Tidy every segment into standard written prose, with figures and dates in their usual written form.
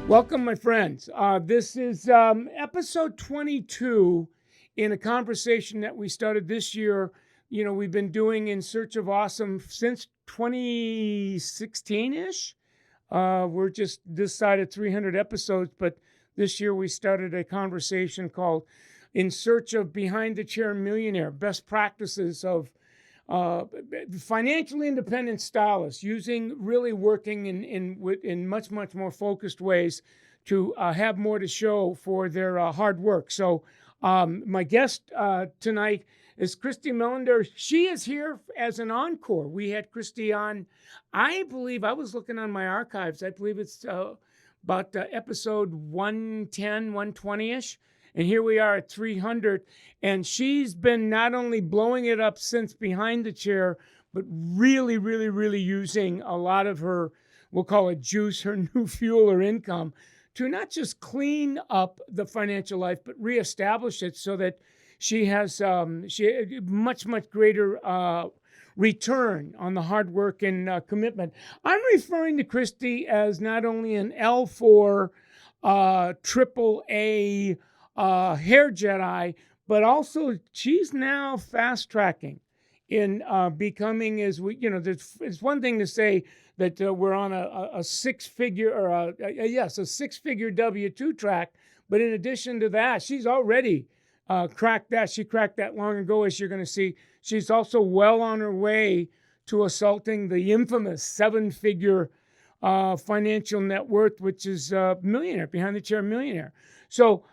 Welcome, my friends. This is episode 22 in a conversation that we started this year. You know, we've been doing In Search of Awesome since 2016-ish. We're just this side of 300 episodes, but this year we started a conversation called In Search of Behind the Chair Millionaire, Best Practices of financially independent stylists working in much more focused ways to have more to show for their hard work. So my guest tonight is Christy Mellender. She is here as an encore. We had Christy on, I believe, I was looking on my archives, I believe it's about episode 110, 120-ish. And here we are at 300. And she's been not only blowing it up since Behind the Chair, but really using a lot of her, we'll call it juice, her new fuel or income, to not just clean up the financial life, but reestablish it so that she has much greater return on the hard work and commitment. I'm referring to Christy as not only an L4 triple A hair Jedi, but also she's now fast tracking in becoming, as we, you know, it's one thing to say that we're on a six-figure or a six-figure W-2 track, but in addition to that, she's already cracked that. She cracked that long ago, as you're going to see. She's also well on her way to assaulting the infamous seven-figure financial net worth, which is Millionaire, Behind the Chair Millionaire. So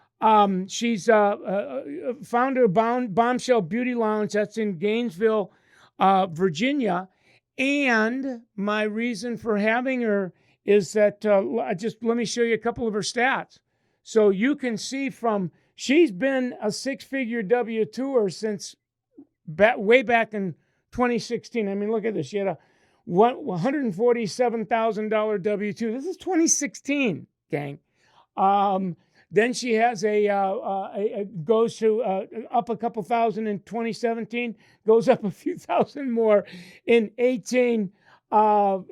she's founder of Bombshell Beauty Lounge. That's in Gainesville, Virginia. And my reason for having her is that let me show you a couple of her stats. So you can see she's been a six-figure W-2er since way back in 2016. I mean, look at this. She had a $147,000 W-2. This is 2016, gang. Then she has goes to up a couple thousand in 2017, goes up a few thousand more in 18. I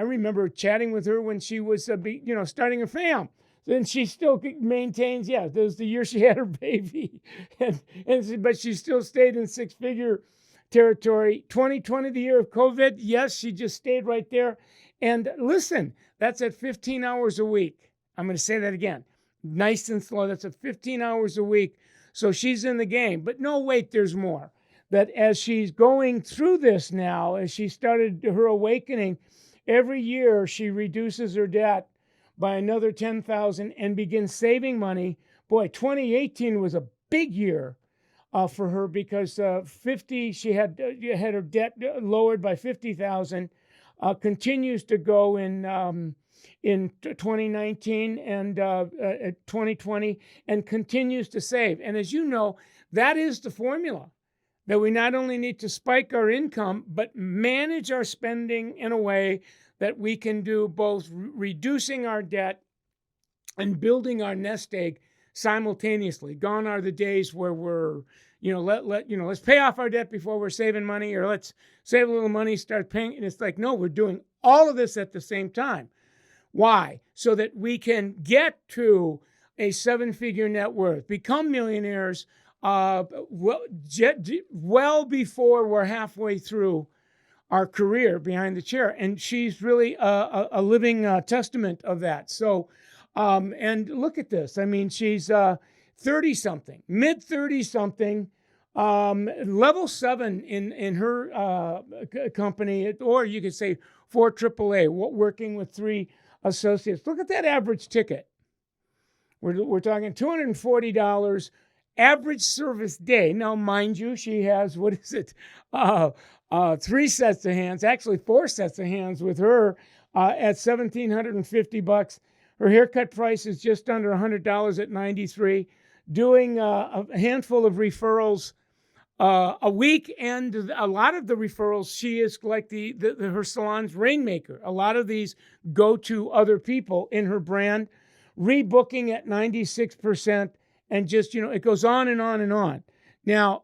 remember chatting with her when she was starting her fam. Then she still maintains, this was the year she had her baby, but she still stayed in six-figure territory. 2020, the year of COVID, yes, she just stayed right there. And listen, that's at 15 hours a week. I'm going to say that again. Nice and slow. That's at 15 hours a week. So she's in the game. But no, wait, there's more. That as she's going through this now, as she started her awakening, every year she reduces her debt by another $10,000 and begins saving money. Boy, 2018 was a big year for her because she had her debt lowered by $50,000. Continues to go in 2019 and 2020, and continues to save. And as you know, that is the formula, that we not only need to spike our income, but manage our spending in a way that we can do both reducing our debt and building our nest egg simultaneously. Gone are the days where we're, let's pay off our debt before we're saving money, or let's save a little money, start paying. And it's like, no, we're doing all of this at the same time. Why? So that we can get to a seven-figure net worth, become millionaires well before we're halfway through our career behind the chair. And she's really a living testament of that. So, and look at this. I mean, she's 30-something, mid-30-something, level 7 in her company, or you could say 4 AAA, working with 3 associates. Look at that average ticket. We're talking $240 average service day. Now, mind you, she has, 3 sets of hands, actually 4 sets of hands with her at $1,750. Her haircut price is just under $100 at $93. Doing a handful of referrals a week, and a lot of the referrals, she is like her salon's rainmaker. A lot of these go to other people in her brand, rebooking at 96%, and just, it goes on and on and on. Now,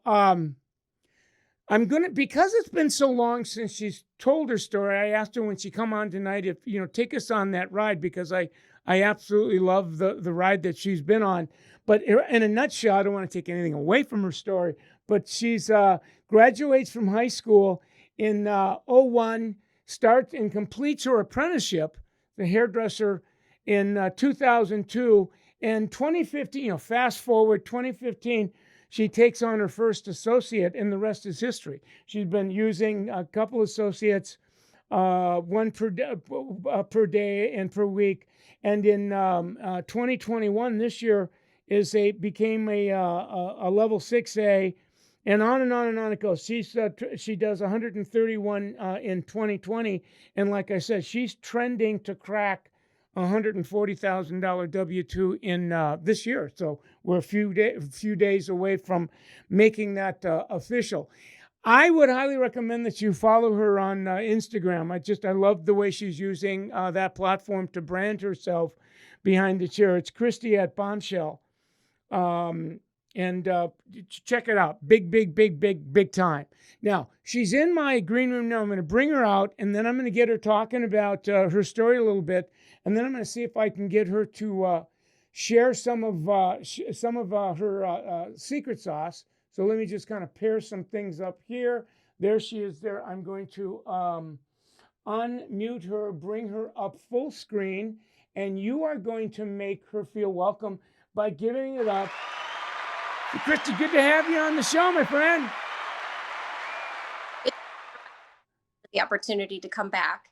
because it's been so long since she's told her story, I asked her when she come on tonight if, take us on that ride, because I absolutely love the ride that she's been on. But in a nutshell, I don't want to take anything away from her story, but she's graduates from high school in '01, starts and completes her apprenticeship, the hairdresser, in 2002. And 2015, fast forward 2015, she takes on her first associate, and the rest is history. She's been using a couple associates, one per day and per week. And in 2021, this year, became a level 6A, and on and on and on it goes. She does 131 in 2020, and like I said, she's trending to crack $140,000 W-2 in this year. So we're a few days away from making that official. I would highly recommend that you follow her on Instagram. I love the way she's using that platform to brand herself behind the chair. It's Christy at Bombshell. And check it out. Big time. Now, she's in my green room now. I'm going to bring her out, and then I'm going to get her talking about her story a little bit, and then I'm going to see if I can get her to share some of her secret sauce. So let me just kind of pair some things up here. There she is there. I'm going to unmute her, bring her up full screen, and you are going to make her feel welcome by giving it up. Christy, good to have you on the show, my friend. The opportunity to come back.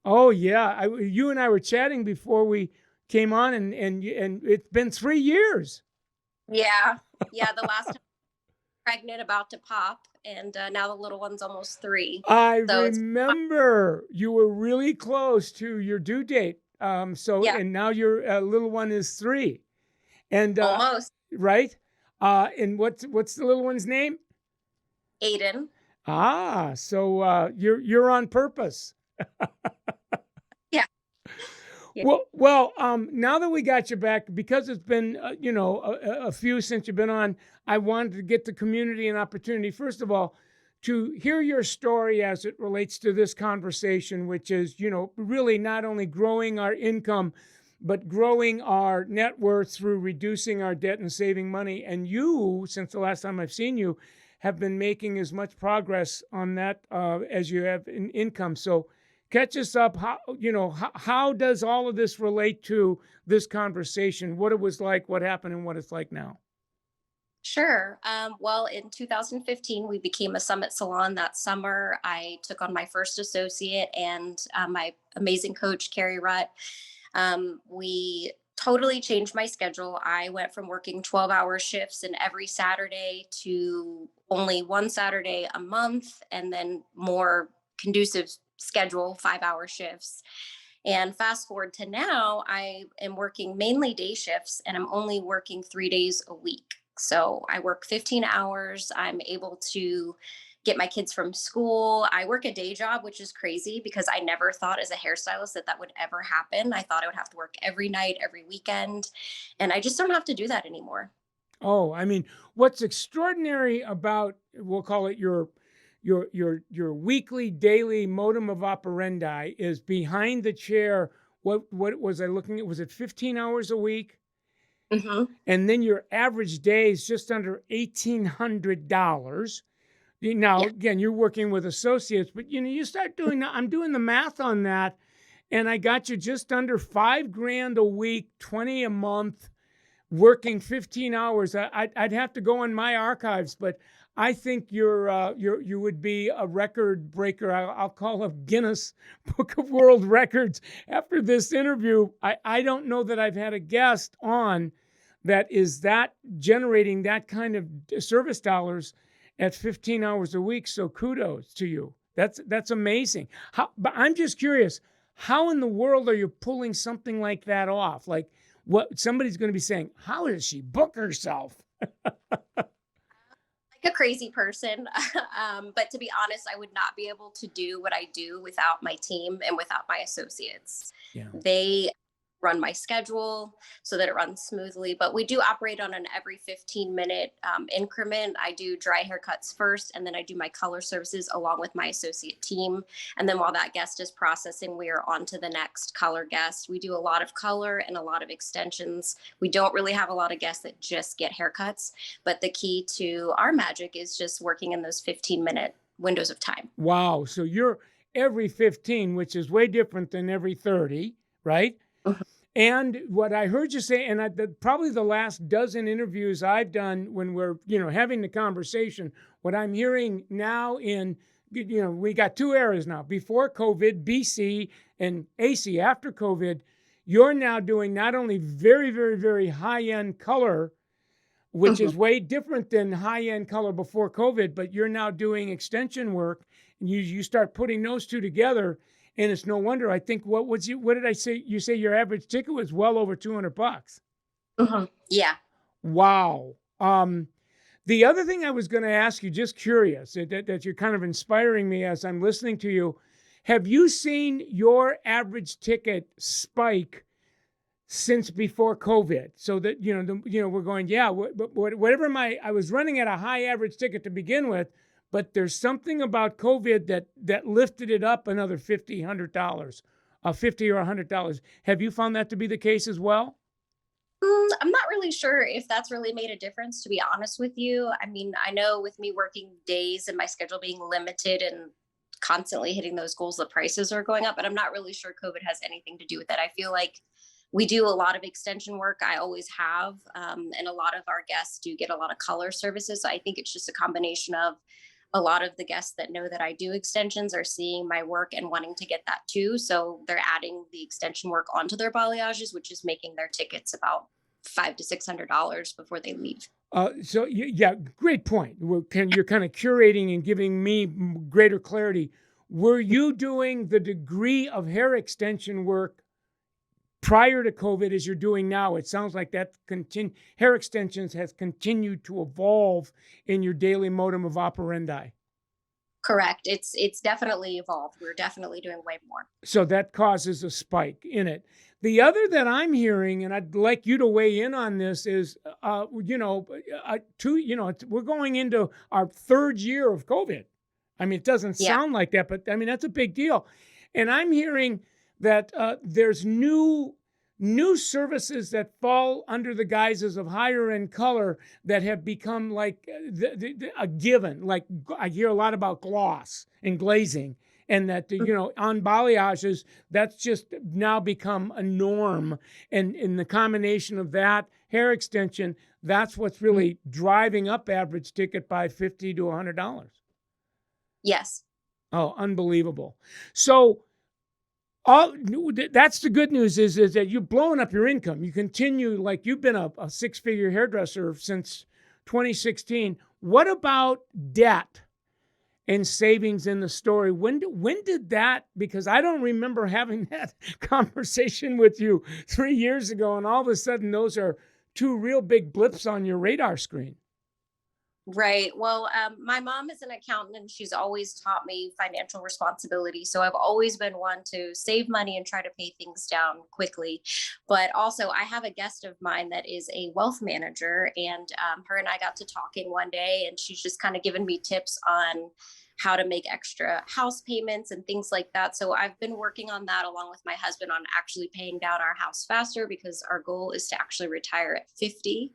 Oh yeah, you and I were chatting before we came on, and it's been 3 years. Yeah. The last time pregnant, about to pop, and now the little one's almost 3. I remember you were really close to your due date. Yeah. And now your little one is 3, and almost right. And what's the little one's name? Aiden. So you're on purpose. Yeah. Well, now that we got you back, because it's been a few since you've been on, I wanted to get the community an opportunity, first of all, to hear your story as it relates to this conversation, which is really not only growing our income, but growing our net worth through reducing our debt and saving money. And you, since the last time I've seen you, have been making as much progress on that as you have in income. So catch us up. How does all of this relate to this conversation? What it was like, what happened, and what it's like now? Sure. Well, in 2015, we became a Summit Salon. That summer, I took on my first associate and my amazing coach, Carrie Rutt. We totally changed my schedule. I went from working 12-hour shifts and every Saturday to only one Saturday a month, and then more conducive schedule, 5-hour shifts. And fast forward to now, I am working mainly day shifts, and I'm only working 3 days a week. So I work 15 hours. I'm able to get my kids from school. I work a day job, which is crazy because I never thought as a hairstylist that would ever happen. I thought I would have to work every night, every weekend, and I just don't have to do that anymore. Oh, I mean, what's extraordinary about, we'll call it your weekly, daily modum of operandi is behind the chair. What was I looking at? Was it 15 hours a week? Mm-hmm. And then your average day is just under $1,800. Now, yeah. Again, you're working with associates, but you start doing, I'm doing the math on that, and I got you just under $5,000 a week, 20 a month, working 15 hours. I'd have to go in my archives, but I think you would be a record breaker. I'll call a Guinness Book of World Records after this interview. I don't know that I've had a guest on that is that generating that kind of service dollars at 15 hours a week. So kudos to you. That's amazing. But I'm just curious, how in the world are you pulling something like that off? Like, what somebody's going to be saying, how does she book herself? Like a crazy person. But to be honest, I would not be able to do what I do without my team and without my associates. Yeah. They run my schedule so that it runs smoothly. But we do operate on an every 15-minute increment. I do dry haircuts first, and then I do my color services along with my associate team. And then while that guest is processing, we are on to the next color guest. We do a lot of color and a lot of extensions. We don't really have a lot of guests that just get haircuts, but the key to our magic is just working in those 15-minute windows of time. Wow. So you're every 15, which is way different than every 30, right? And what I heard you say, and probably the last dozen interviews I've done when we're, having the conversation, what I'm hearing now we got two eras now, before COVID, BC, and AC after COVID. You're now doing not only very, very, very high-end color, which is way different than high-end color before COVID, but you're now doing extension work, and you start putting those two together. And it's no wonder. I think what did I say? You say your average ticket was well over $200. Yeah. Wow. The other thing I was going to ask you, just curious, that you're kind of inspiring me as I'm listening to you. Have you seen your average ticket spike since before COVID? So that we're going, whatever I was running at a high average ticket to begin with. But there's something about COVID that lifted it up another $50, $100, $50 or $100. Have you found that to be the case as well? I'm not really sure if that's really made a difference, to be honest with you. I mean, I know with me working days and my schedule being limited and constantly hitting those goals, the prices are going up, but I'm not really sure COVID has anything to do with that. I feel like we do a lot of extension work. I always have. And a lot of our guests do get a lot of color services. So I think it's just a combination of a lot of the guests that know that I do extensions are seeing my work and wanting to get that too. So they're adding the extension work onto their balayages, which is making their tickets about $500 to $600 before they leave. Great point. You're kind of curating and giving me greater clarity. Were you doing the degree of hair extension work prior to COVID as you're doing now? It sounds like that hair extensions has continued to evolve in your daily modum of operandi. Correct. It's definitely evolved. We're definitely doing way more. So that causes a spike in it. The other that I'm hearing, and I'd like you to weigh in on this, is, we're going into our third year of COVID. I mean, it doesn't sound like that, but I mean, that's a big deal. And I'm hearing that there's new services that fall under the guises of higher end color that have become like a given. Like I hear a lot about gloss and glazing, and that on balayages, that's just now become a norm. And in the combination of that hair extension, that's what's really driving up average ticket by $50 to $100. Yes. Oh, unbelievable. So that's the good news is that you're blowing up your income. You continue, like you've been a six-figure hairdresser since 2016. What about debt and savings in the story? When did that, because I don't remember having that conversation with you 3 years ago, and all of a sudden those are two real big blips on your radar screen. Right. Well, my mom is an accountant and she's always taught me financial responsibility. So I've always been one to save money and try to pay things down quickly. But also I have a guest of mine that is a wealth manager, and her and I got to talking one day, and she's just kind of given me tips on how to make extra house payments and things like that. So I've been working on that along with my husband on actually paying down our house faster, because our goal is to actually retire at 50,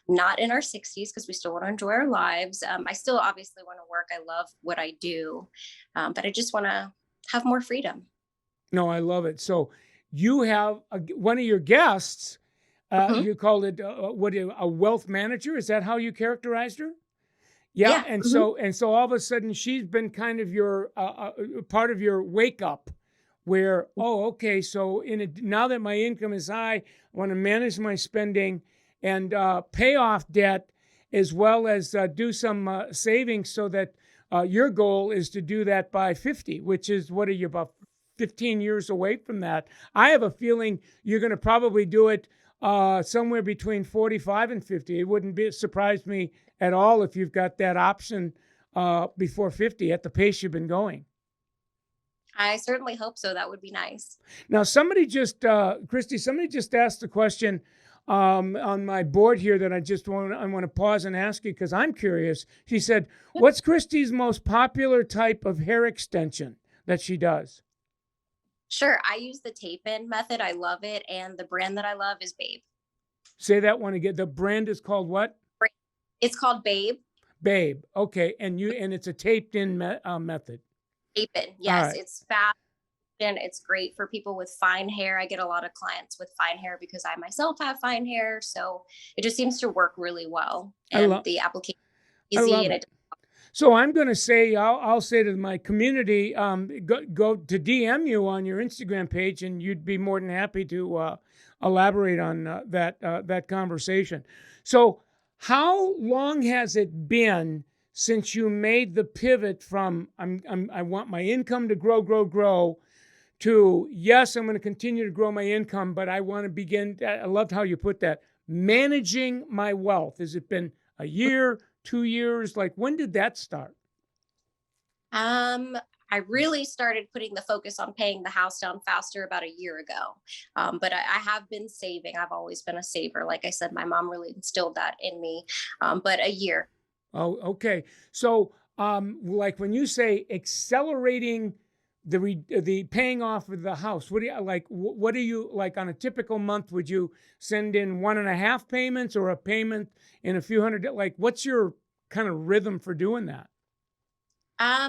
not in our 60s, because we still want to enjoy our lives. I still obviously want to work. I love what I do, but I just want to have more freedom. No, I love it. So you have one of your guests, you called it a wealth manager. Is that how you characterized her? Yeah. And so all of a sudden she's been kind of your part of your wake up, where, okay, so now that my income is high, I want to manage my spending and pay off debt, as well as do some savings, so that your goal is to do that by 50, which is, what are you, about 15 years away from that? I have a feeling you're going to probably do it somewhere between 45 and 50. It wouldn't surprise me at all if you've got that option before 50 at the pace you've been going. I certainly hope so. That would be nice. Now, Christy, somebody just asked a question on my board here that I want to pause and ask you because I'm curious. She said, Yep. "What's Christy's most popular type of hair extension that she does?" Sure. I use the tape in method. I love it. And the brand that I love is Babe. Say that one again. The brand is called what? It's called Babe. Babe. Okay, and it's a taped in method. Tape in. All Yes. right. It's fast and it's great for people with fine hair. I get a lot of clients with fine hair because I myself have fine hair. So it just seems to work really well. I And love the application I is easy love and it. it. So I'm going to say, I'll say to my community, go to DM you on your Instagram page, and you'd be more than happy to elaborate on that conversation. So, how long has it been since you made the pivot from I want my income to grow, to yes, I'm going to continue to grow my income, but I want to begin. I loved how you put that, managing my wealth. Has it been a year, 2 years? Like, when did that start? Um, I really started putting the focus on paying the house down faster about a year ago. But I have been saving. I've always been a saver. Like I said, my mom really instilled that in me. But a year. Oh, okay. So, like when you say accelerating the paying off of the house, what do you like? What do you like on a typical month? Would you send in 1.5 payments or a payment in a few hundred? Like, what's your kind of rhythm for doing that?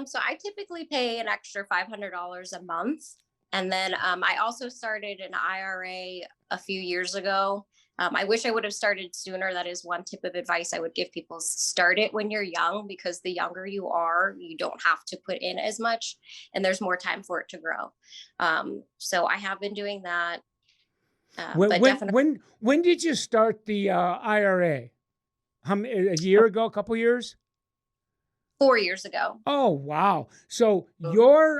So I typically pay an extra $500 a month. And then I also started an IRA a few years ago. I wish I would have started sooner. That is one tip of advice I would give people: start it when you're young, because the younger you are, you don't have to put in as much and there's more time for it to grow. So I have been doing that. When But when definitely when when did you start the IRA? A year ago, a couple years? 4 years ago. Oh, wow. So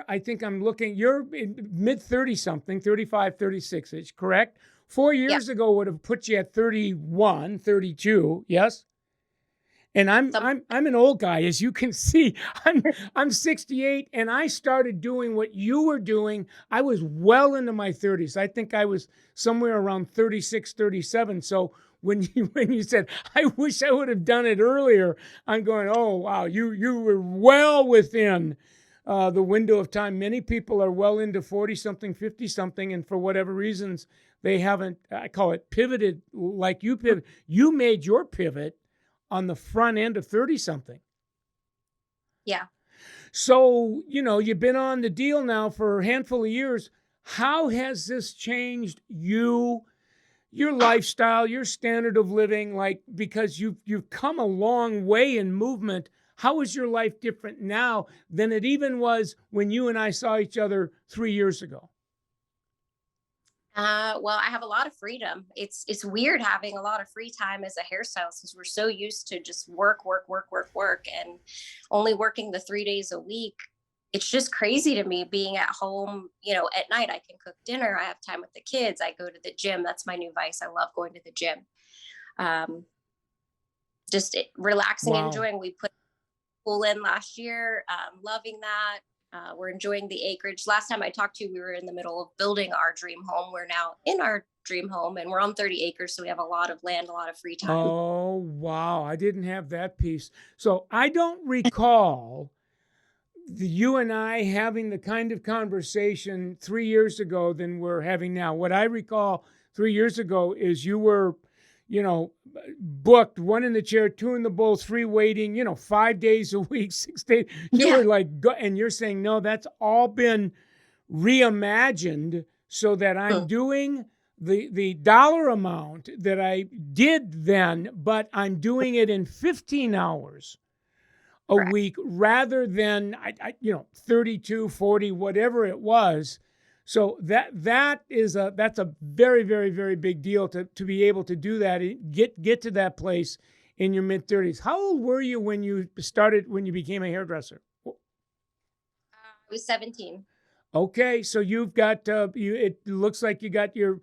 I think I'm looking, you're in mid 30 something, 35, 36 ish, correct? 4 years Yeah. ago would have put you at 31, 32. Yes. And Some, I'm an old guy, as you can see. I'm 68, and I started doing what you were doing. I was well into my 30s. I think I was somewhere around 36, 37. So when you said, I wish I would have done it earlier, I'm going, oh wow, you were well within the window of time. Many people are well into 40 something, 50 something, and for whatever reasons they haven't. I call it pivoted like you pivot. You made your pivot on the front end of 30 something. yeah. So, you've been on the deal now for a handful of years. How has this changed you, your lifestyle, your standard of living? Like, because you've come a long way in movement. How is your life different now than it even was when you and I saw each other 3 years ago? Well, I have a lot of freedom. It's weird having a lot of free time as a hairstylist because we're so used to just work, and only working the 3 days a week. It's just crazy to me being at home. At night I can cook dinner. I have time with the kids. I go to the gym. That's my new vice. I love going to the gym. Um, just relaxing and Wow. enjoying. We put pool in last year. Loving that. We're enjoying the acreage. Last time I talked to you, we were in the middle of building our dream home. We're now in our dream home and we're on 30 acres. So we have a lot of land, a lot of free time. Oh, wow. I didn't have that piece. So I don't recall you and I having the kind of conversation 3 years ago than we're having now. What I recall 3 years ago is you were, you know, booked, one in the chair, two in the bowl, three waiting, 5 days a week, 6 days. You Yeah. were like, and you're saying, no, that's all been reimagined so that I'm Hmm. doing the dollar amount that I did then, but I'm doing it in 15 hours a Correct. week rather than 32, 40, whatever it was. So that's a very, very, very big deal to be able to do that and get to that place in your mid 30s. How old were you when you became a hairdresser? I was 17. Okay, so you've got it looks like you're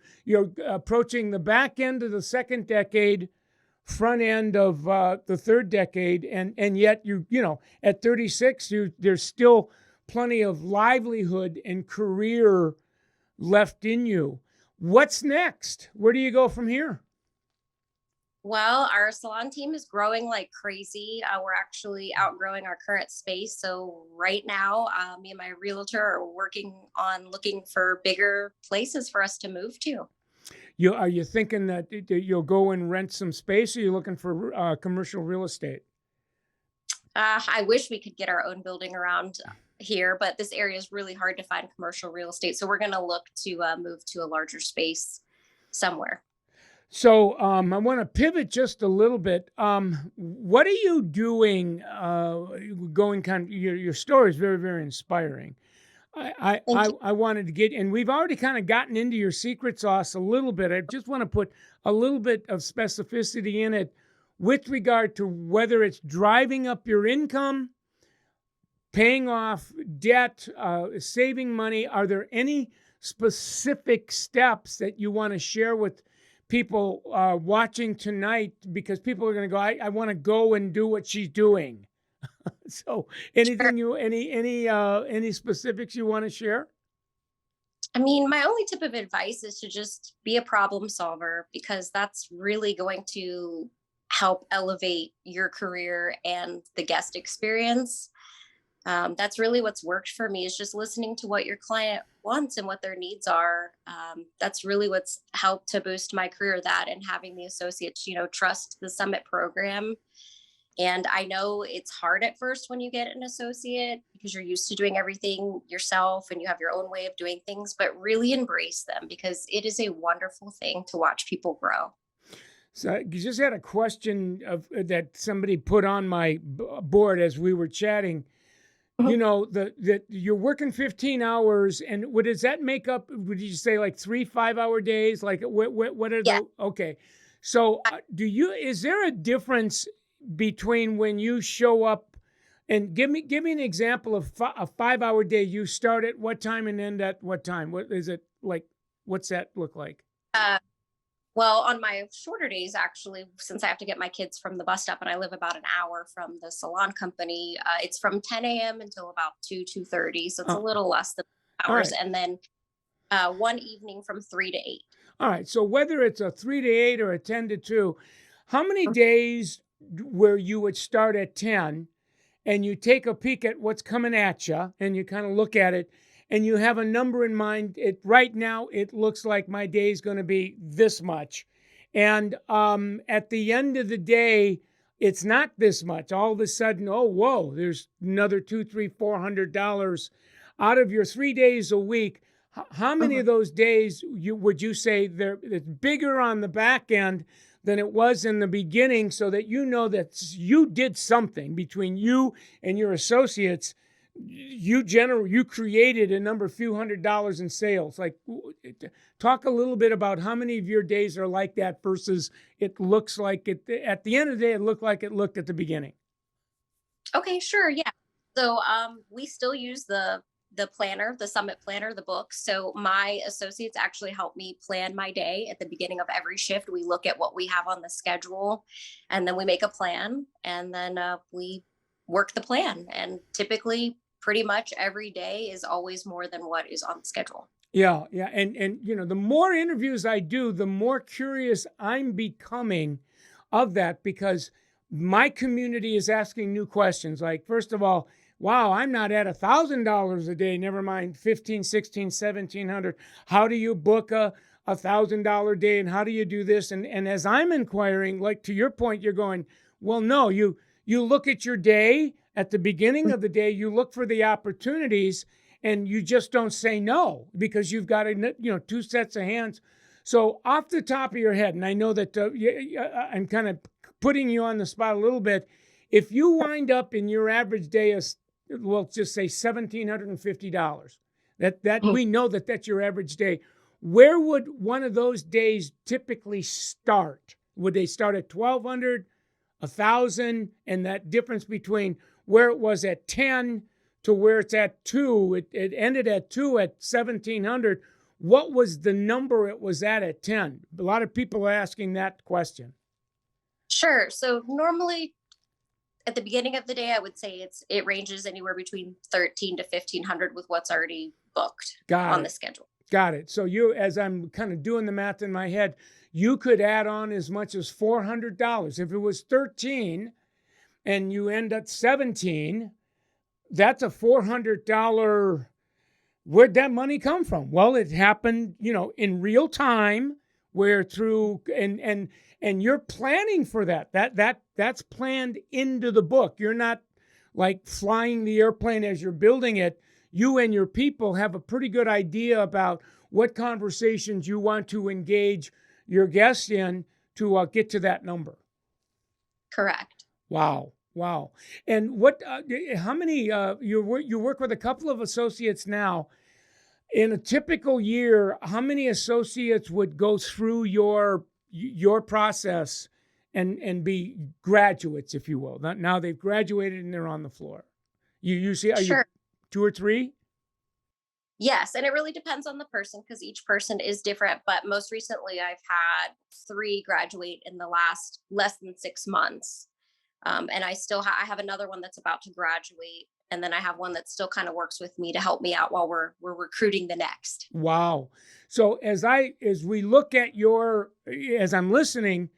approaching the back end of the second decade, front end of the third decade, and yet at 36 there's still plenty of livelihood and career left in you. What's next? Where do you go from here? Well, our salon team is growing like crazy. We're actually outgrowing our current space. So right now, me and my realtor are working on looking for bigger places for us to move to. Are you thinking that you'll go and rent some space, or are you looking for commercial real estate? I wish we could get our own building around here, but this area is really hard to find commercial real estate. So we're going to look to move to a larger space somewhere. So I want to pivot just a little bit. What are you doing? Going kind of your story is very, very inspiring. I Thank you. I wanted to get, and we've already kind of gotten into your secret sauce a little bit. I just want to put a little bit of specificity in it with regard to whether it's driving up your income, paying off debt, saving money. Are there any specific steps that you want to share with people watching tonight? Because people are going to go, I want to go and do what she's doing. So anything any specifics you want to share? I mean, my only tip of advice is to just be a problem solver, because that's really going to help elevate your career and the guest experience. That's really what's worked for me, is just listening to what your client wants and what their needs are. That's really what's helped to boost my career, that and having the associates, trust the summit program. And I know it's hard at first when you get an associate, because you're used to doing everything yourself and you have your own way of doing things, but really embrace them, because it is a wonderful thing to watch people grow. So you just had a question that somebody put on my board as we were chatting. You know, that you're working 15 hours, and what does that make up? Would you say like 3 5-hour days? Like what are Yeah. okay. So is there a difference between when you show up, and give me an example of a 5-hour day? You start at what time and end at what time? What is it like? What's that look like? Well, on my shorter days, actually, since I have to get my kids from the bus stop and I live about an hour from the salon company, it's from 10 a.m. until about 2:30. So it's a little less than hours. Right. And then one evening from 3 to 8. All right. So whether it's a 3 to 8 or a 10 to 2, how many days where you would start at 10 and you take a peek at what's coming at you and you kind of look at it and you have a number in mind? Right now, it looks like my day is going to be this much. And at the end of the day, it's not this much. All of a sudden, oh, whoa, there's another $200, $300, $400 out of your 3 days a week. How many of those days would you say it's bigger on the back end than it was in the beginning, so that you know that you did something between you and your associates? You created a few $100s in sales. Like, talk a little bit about how many of your days are like that versus it looks like it at the end of the day, it looked like it looked at the beginning. Okay, sure. Yeah. So we still use the planner, the summit planner, the book. So my associates actually help me plan my day at the beginning of every shift. We look at what we have on the schedule, and then we make a plan, and then we work the plan. And typically, pretty much every day is always more than what is on the schedule. Yeah, yeah. And the more interviews I do, the more curious I'm becoming of that, because my community is asking new questions. Like, first of all, wow, I'm not at $1,000 a day, never mind 15, 16, 1,700. How do you book a $1,000 day, and how do you do this? And as I'm inquiring, like to your point, you're going, well, no, you look at your day. At the beginning of the day, you look for the opportunities, and you just don't say no, because you've got two sets of hands. So off the top of your head, and I know that I'm kind of putting you on the spot a little bit, if you wind up in your average day as, well, just say $1,750, that we know that that's your average day. Where would one of those days typically start? Would they start at 1,200, 1,000, and that difference between where it was at 10 to where it's at 2, it ended at 2 at 1,700. What was the number it was at 10? A lot of people are asking that question. Sure. So normally at the beginning of the day, I would say it ranges anywhere between 13 to 1500 with what's already booked on the schedule. Got it. So you, as I'm kind of doing the math in my head, you could add on as much as $400. If it was 13 and you end at 17, that's a $400. Where'd that money come from? Well, it happened, in real time, where through and you're planning for that. That's planned into the book. You're not like flying the airplane as you're building it. You and your people have a pretty good idea about what conversations you want to engage your guests in to get to that number. Correct. Wow. And how many, you work with a couple of associates now. In a typical year, how many associates would go through your process and be graduates, if you will? Now they've graduated and they're on the floor. You usually, are Sure. you 2 or 3? Yes, and it really depends on the person because each person is different. But most recently, I've had 3 graduate in the last less than 6 months, and I still I have another one that's about to graduate, and then I have one that still kind of works with me to help me out while we're recruiting the next. Wow. So as we look at as I'm listening,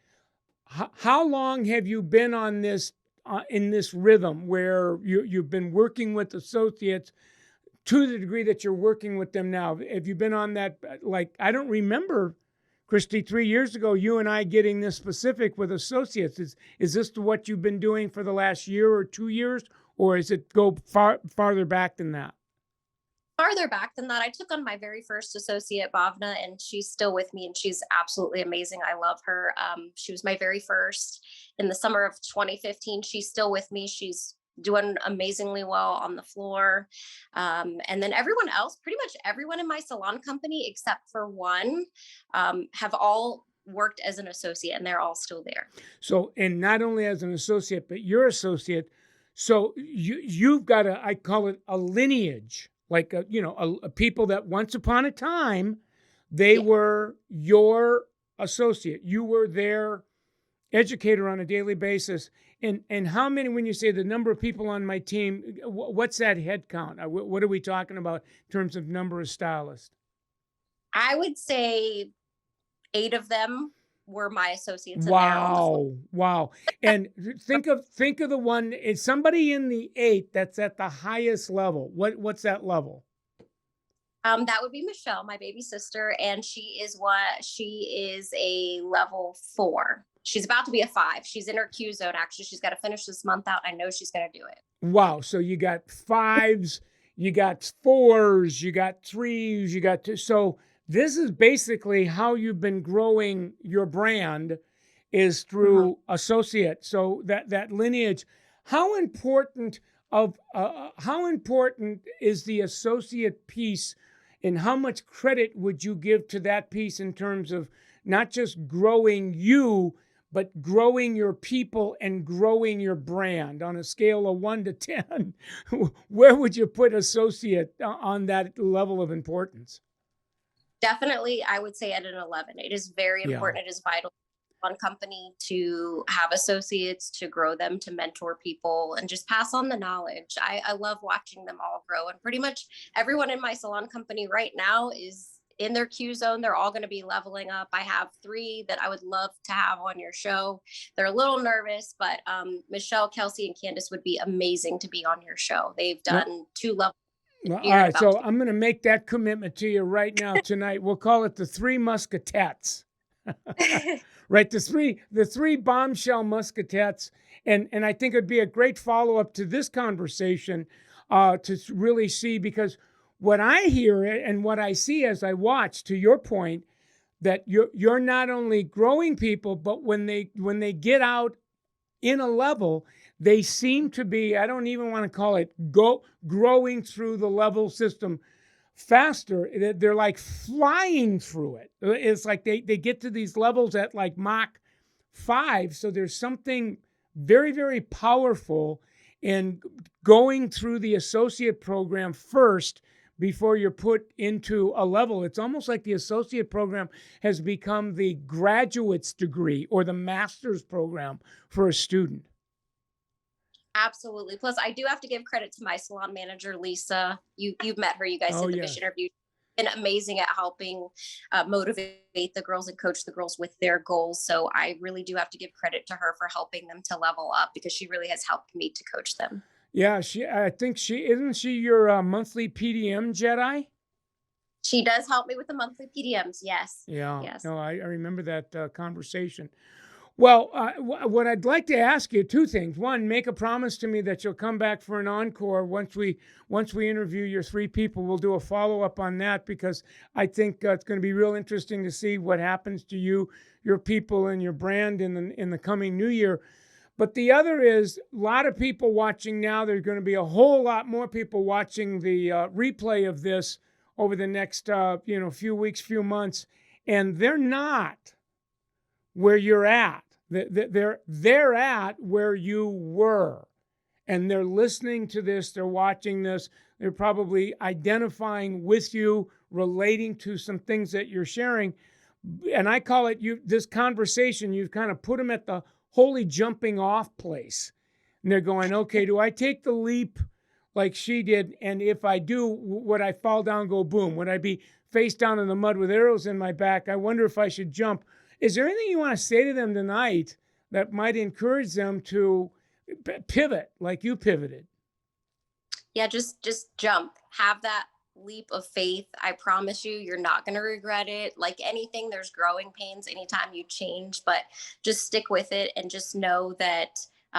how long have you been on this in this rhythm where you've been working with associates to the degree that you're working with them now? Have you been on that? Like, I don't remember, Christy, 3 years ago, you and I getting this specific with associates. Is this what you've been doing for the last year or 2 years, or is it go farther back than that? Farther back than that, I took on my very first associate, Bhavna, and she's still with me, and she's absolutely amazing. I love her. She was my very first in the summer of 2015. She's still with me. She's doing amazingly well on the floor. And then everyone else, pretty much everyone in my salon company, except for one, have all worked as an associate, and they're all still there. So, and not only as an associate, but you're associate. So you've got I call it a lineage, like a people that once upon a time, they were your associate. You were their educator on a daily basis. And how many, when you say the number of people on my team, what's that head count? What are we talking about in terms of number of stylists? I would say 8 of them were my associates. Wow. And think of the one, is somebody in the 8 that's at the highest level. What's that level? That would be Michelle, my baby sister, and she is a level 4. She's about to be a 5. She's in her Q zone. Actually, she's got to finish this month out. I know she's going to do it. Wow. So you got 5s, you got 4s, you got 3s, you got 2. So this is basically how you've been growing your brand, is through associate. So that lineage, how important is the associate piece, and how much credit would you give to that piece in terms of not just growing you, but growing your people and growing your brand on a scale of 1 to 10? Where would you put associate on that level of importance? Definitely, I would say at an 11. It is very important. It is vital on company to have associates, to grow them, to mentor people, and just pass on the knowledge. I love watching them all grow, and pretty much everyone in my salon company right now is in their Q zone. They're all going to be leveling up. I have 3 that I would love to have on your show. They're a little nervous, but Michelle, Kelsey, and Candace would be amazing to be on your show. They've done 2 levels. Well, all right, so I'm going to make that commitment to you right now tonight. We'll call it the 3 Musketeers. Right, the three Bombshell Musketeers, and I think it'd be a great follow-up to this conversation to really see, because what I hear and what I see as I watch, to your point, that you're not only growing people, but when they get out in a level, they seem to be, I don't even want to call it growing through the level system faster. They're like flying through it. It's like they get to these levels at like Mach 5. So there's something very, very powerful in going through the associate program first before you're put into a level. It's almost like the associate program has become the graduate's degree or the master's program for a student. Absolutely. Plus, I do have to give credit to my salon manager, Lisa. You've met her. You guys Oh did the yes. vision interview. Been amazing at helping motivate the girls and coach the girls with their goals. So I really do have to give credit to her for helping them to level up, because she really has helped me to coach them. Yeah, I think isn't she your monthly PDM Jedi? She does help me with the monthly PDMs. Yes. Yeah. Yes. No, I remember that conversation. Well, what I'd like to ask you, two things. One, make a promise to me that you'll come back for an encore once we interview your three people. We'll do a follow up on that, because I think it's going to be real interesting to see what happens to you, your people, and your brand in the coming new year. But the other is a lot of people watching now. There's going to be a whole lot more people watching the replay of this over the next few weeks, few months, and they're not where you're at. They're at where you were, and they're listening to this. They're watching this. They're probably identifying with you, relating to some things that you're sharing. And I call it this conversation. You've kind of put them at the holy jumping off place, and they're going, okay, do I take the leap like she did? And if I do, would I fall down, go boom? Would I be face down in the mud with arrows in my back? I wonder if I should jump. Is there anything you want to say to them tonight that might encourage them to pivot like you pivoted? Yeah, just jump. Have that leap of faith. I promise you, you're not going to regret it. Like anything, there's growing pains anytime you change, but just stick with it and just know that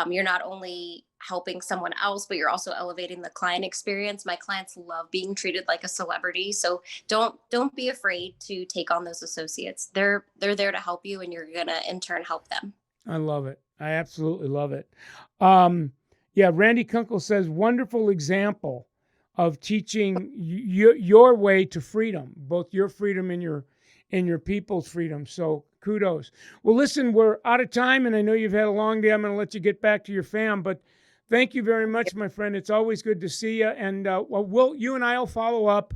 you're not only helping someone else, but you're also elevating the client experience. My clients love being treated like a celebrity, so don't be afraid to take on those associates. They're there to help you, and you're gonna in turn help them. I love it. I absolutely love it. Yeah, Randy Kunkel says, wonderful example of teaching your way to freedom, both your freedom and your people's freedom. So kudos. Well, listen, we're out of time, and I know you've had a long day. I'm going to let you get back to your fam, but thank you very much, my friend. It's always good to see you. And you and I will follow up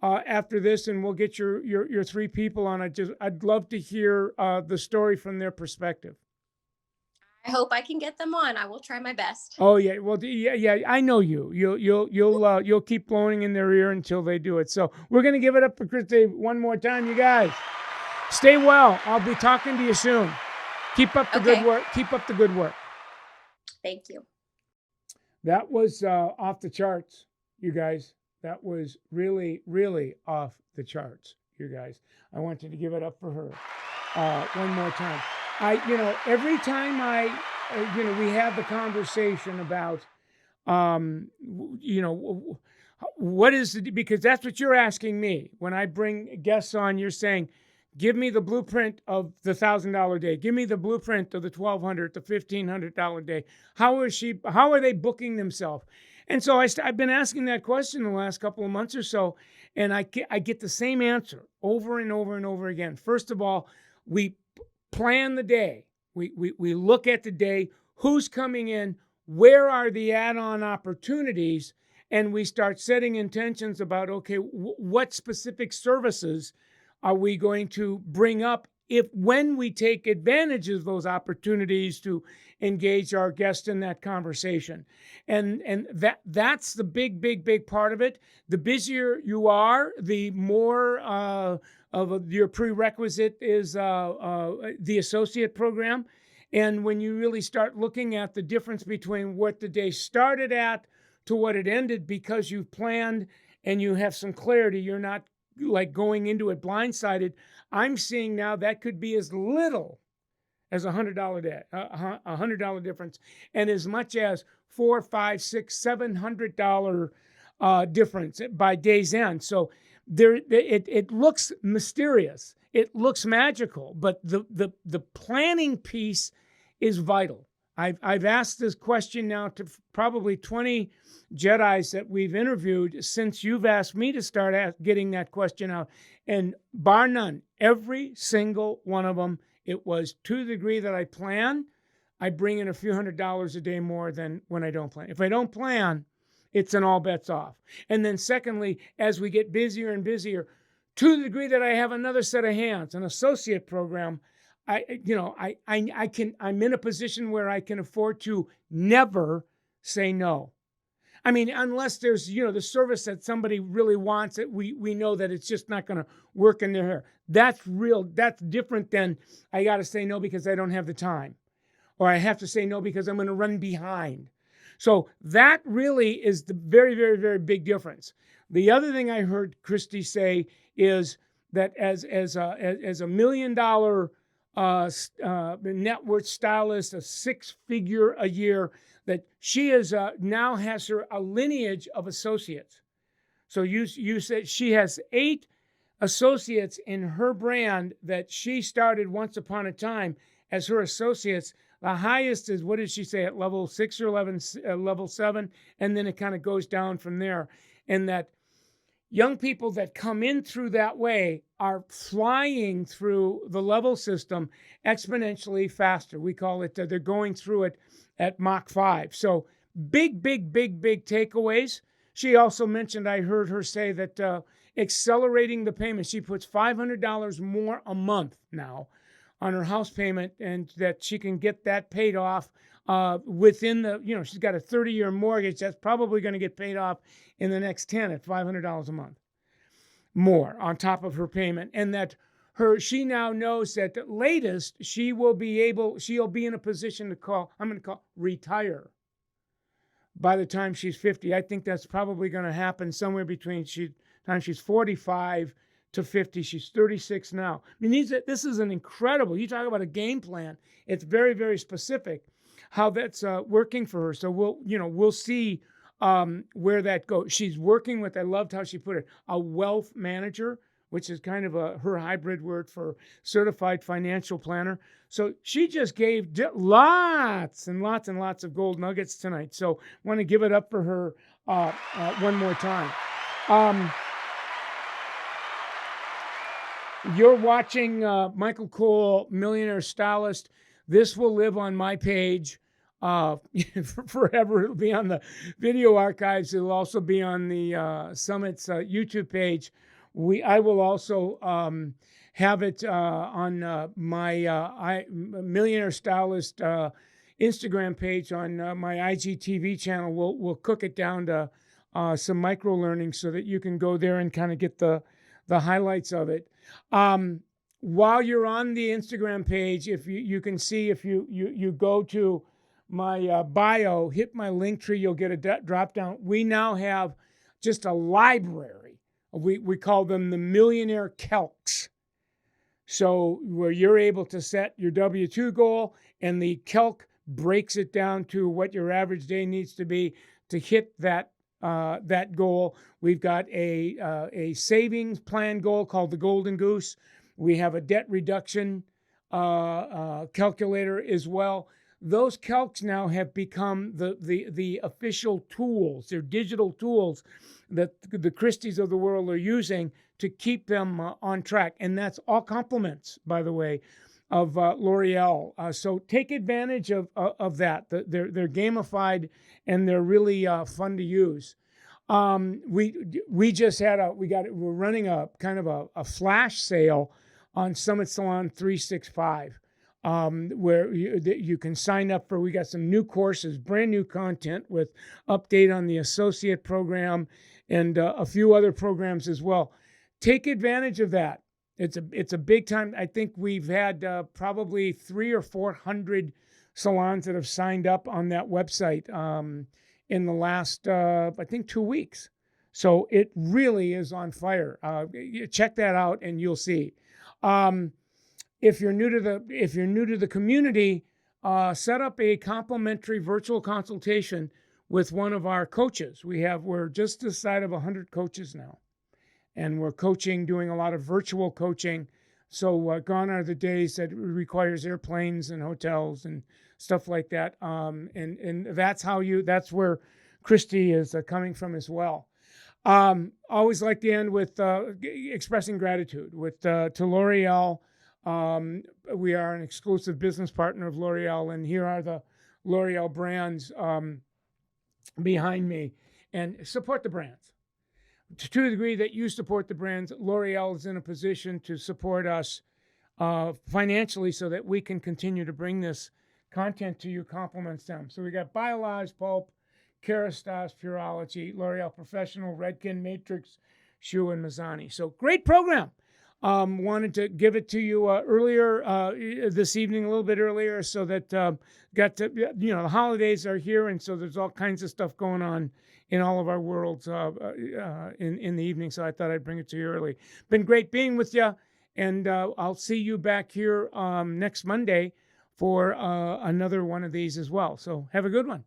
after this, and we'll get your three people on. I'd love to hear the story from their perspective. I hope I can get them on. I will try my best. Oh yeah, well yeah. I know you. You'll keep blowing in their ear until they do it. So we're gonna give it up for Christy one more time, you guys. Stay well. I'll be talking to you soon. Keep up the good work. Keep up the good work. Thank you. That was off the charts, you guys. That was really, really off the charts, you guys. I wanted to give it up for her one more time. Every time we have the conversation about, what is it? Because that's what you're asking me. When I bring guests on, you're saying, give me the blueprint of the $1,000 day. Give me the blueprint of the $1,200, the $1,500 day. How are they booking themselves? And so I've been asking that question the last couple of months or so, and I get the same answer over and over and over again. First of all, we plan the day. We look at the day, who's coming in, where are the add-on opportunities, and we start setting intentions about, okay, what specific services are we going to bring up when we take advantage of those opportunities to engage our guest in that conversation. And that's the big part of it. The busier you are, the more of your prerequisite is the associate program. And when you really start looking at the difference between what the day started at to what it ended, because you've planned and you have some clarity, you're not like going into it blindsided. I'm seeing now that could be as little as $100 day, $100 difference, and as much as $400, $500, $600, $700 difference by day's end. So it looks mysterious, it looks magical, but the planning piece is vital. I've asked this question now to probably 20 Jedis that we've interviewed since you've asked me to start getting that question out. And bar none, every single one of them, it was to the degree that I plan, I bring in a few $100s a day more than when I don't plan. If I don't plan, it's an all bets off. And then secondly, as we get busier and busier, to the degree that I have another set of hands, an associate program, I'm in a position where I can afford to never say no. I mean, unless there's, the service that somebody really wants it, we know that it's just not going to work in their hair. That's real. That's different than I got to say no because I don't have the time, or I have to say no because I'm going to run behind. So that really is the very, very, very big difference. The other thing I heard Christy say is that as a $1 million net worth stylist, a 6-figure a year, that she is now has a lineage of associates. So you said she has 8 associates in her brand that she started once upon a time as her associates. The highest is, what did she say, at level 6 or 11, level 7, and then it kind of goes down from there. And that young people that come in through that way are flying through the level system exponentially faster. We call it, they're going through it at Mach 5. So big takeaways. She also mentioned, I heard her say that accelerating the payment, she puts $500 more a month now on her house payment, and that she can get that paid off within she's got a 30-year mortgage that's probably going to get paid off in the next 10 at $500 a month more on top of her payment. And that she now knows that at latest she'll be in a position to retire by the time she's 50. I think that's probably going to happen somewhere between time she's 45 to 50. She's 36 now. I mean, this is an incredible, you talk about a game plan. It's very, very specific how that's working for her. So we'll see where that goes. She's working with, I loved how she put it, a wealth manager, which is kind of her hybrid word for certified financial planner. So she just gave lots and lots and lots of gold nuggets tonight. So I want to give it up for her one more time. You're watching Michael Cole, Millionaire Stylist. This will live on my page forever. It'll be on the video archives. It'll also be on the Summit's YouTube page. I will also have it on my Millionaire Stylist Instagram page on my IGTV channel. We'll cook it down to some micro learning so that you can go there and kind of get the highlights of it. While you're on the Instagram page, if you can see, if you go to my bio, hit my link tree, you'll get a drop down. We now have just a library. We call them the Millionaire Calcs. So where you're able to set your W-2 goal, and the calc breaks it down to what your average day needs to be to hit that goal. We've got a savings plan goal called the Golden Goose. We have a debt reduction calculator as well. Those calcs now have become the official tools. They're digital tools that the Christies of the world are using to keep them on track. And that's all compliments, by the way, of L'Oreal. So take advantage of that. They're gamified and they're really fun to use. We just had we're running a kind of a flash sale on Summit Salon 365, where you can sign up for. We got some new courses, brand new content with update on the associate program and a few other programs as well. Take advantage of that. It's a big time. I think we've had probably 300 or 400 salons that have signed up on that website in the last, I think, 2 weeks. So it really is on fire. Check that out and you'll see. If you're new to the community, set up a complimentary virtual consultation with one of our coaches. We're just this side of 100 coaches now, and we're doing a lot of virtual coaching. So gone are the days that requires airplanes and hotels and stuff like that. And that's where Christy is coming from as well. Always like to end with expressing gratitude to L'Oreal. We are an exclusive business partner of L'Oreal, and here are the L'Oreal brands behind me. And support the brands. To the degree that you support the brands, L'Oreal is in a position to support us financially so that we can continue to bring this content to you, compliments them. So we got Biolage Pulp, Kerastase, Purology, L'Oreal Professional, Redken, Matrix, Schuh, and Mazzani. So great program. Wanted to give it to you earlier this evening, a little bit earlier, so that got to, the holidays are here, and so there's all kinds of stuff going on in all of our worlds in the evening. So I thought I'd bring it to you early. Been great being with you, and I'll see you back here next Monday for another one of these as well. So have a good one.